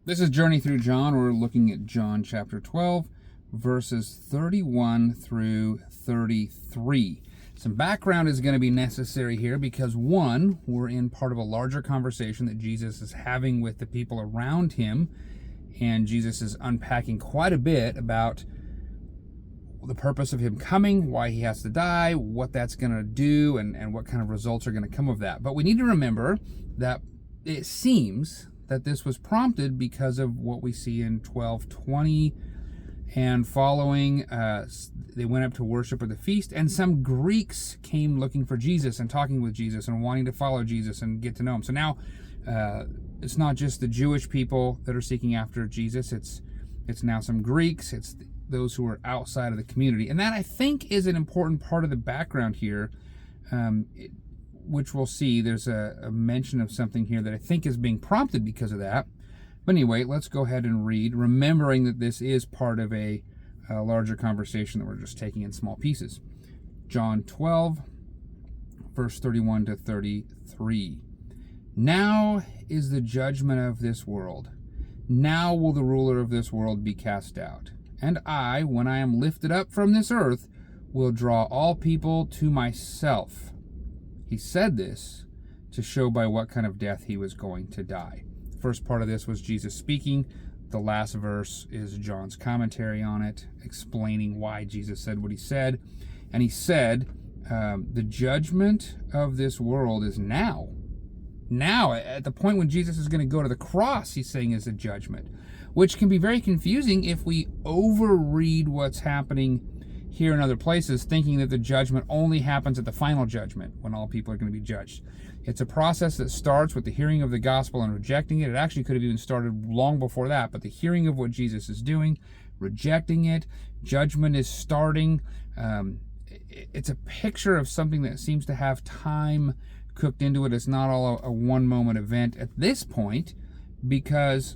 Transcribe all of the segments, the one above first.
This is Journey Through John. We're looking at John chapter 12, verses 31 through 33. Some background is going to be necessary here because, one, we're in part of a larger conversation that Jesus is having with the people around him, and Jesus is unpacking quite a bit about the purpose of him coming, why he has to die, what that's going to do, and what kind of results are going to come of that. But we need to remember that it seems that this was prompted because of what we see in 12:20 and following. They went up to worship at the feast, and some Greeks came looking for Jesus and talking with Jesus and wanting to follow Jesus and get to know him. So now it's not just the Jewish people that are seeking after Jesus. It's now some Greeks. It's those who are outside of the community. And that, I think, is an important part of the background here, which we'll see. There's a mention of something here that I think is being prompted because of that. But anyway, let's go ahead and read, remembering that this is part of a larger conversation that we're just taking in small pieces. John 12, verse 31 to 33. Now is the judgment of this world. Now will the ruler of this world be cast out. And I, when I am lifted up from this earth, will draw all people to myself. He said this to show by what kind of death he was going to die. The first part of this was Jesus speaking. The last verse is John's commentary on it, explaining why Jesus said what he said. And he said, the judgment of this world is now. Now, at the point when Jesus is going to go to the cross, he's saying is a judgment, which can be very confusing if we overread what's happening here in other places, thinking that the judgment only happens at the final judgment when all people are going to be judged. It's a process that starts with the hearing of the gospel and rejecting it. It actually could have even started long before that, but the hearing of what Jesus is doing, rejecting it, judgment is starting. It's a picture of something that seems to have time cooked into it. It's not all a one-moment event at this point, because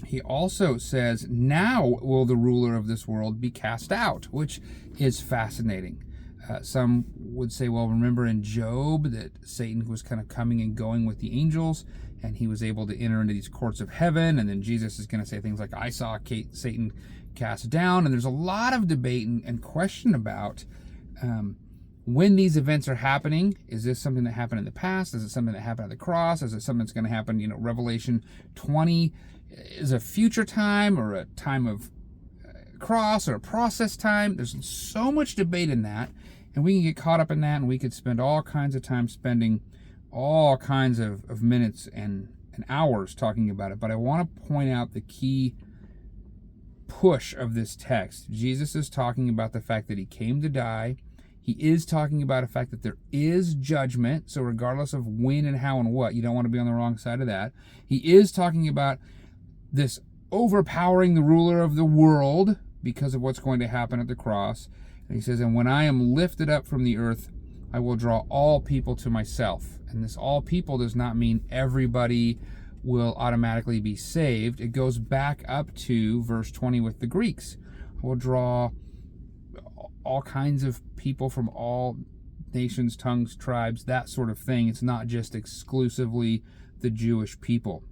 he also says, now will the ruler of this world be cast out, which is fascinating. Some would say, well, remember in Job that Satan was kind of coming and going with the angels, and he was able to enter into these courts of heaven, and then Jesus is going to say things like, I saw Satan cast down, and there's a lot of debate and question about when these events are happening. Is this something that happened in the past? Is it something that happened at the cross? Is it something that's going to happen, Revelation 20 is a future time or a time of cross or a process time? There's so much debate in that, and we can get caught up in that, and we could spend all kinds of time spending all kinds of minutes and hours talking about it. But I want to point out the key push of this text. Jesus is talking about the fact that he came to die. He is talking about the fact that there is judgment. So regardless of when and how and what, you don't want to be on the wrong side of that. He is talking about this overpowering the ruler of the world because of what's going to happen at the cross. And he says, and when I am lifted up from the earth, I will draw all people to myself. And this all people does not mean everybody will automatically be saved. It goes back up to verse 20 with the Greeks. I will draw all kinds of people from all nations, tongues, tribes, that sort of thing. It's not just exclusively the Jewish people.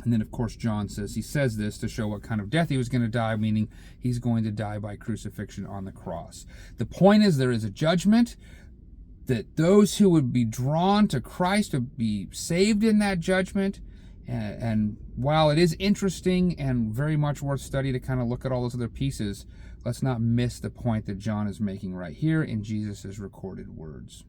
And then, of course, John says he says this to show what kind of death he was going to die, meaning he's going to die by crucifixion on the cross. The point is, there is a judgment, that those who would be drawn to Christ would be saved in that judgment. And while it is interesting and very much worth study to kind of look at all those other pieces, let's not miss the point that John is making right here in Jesus' recorded words.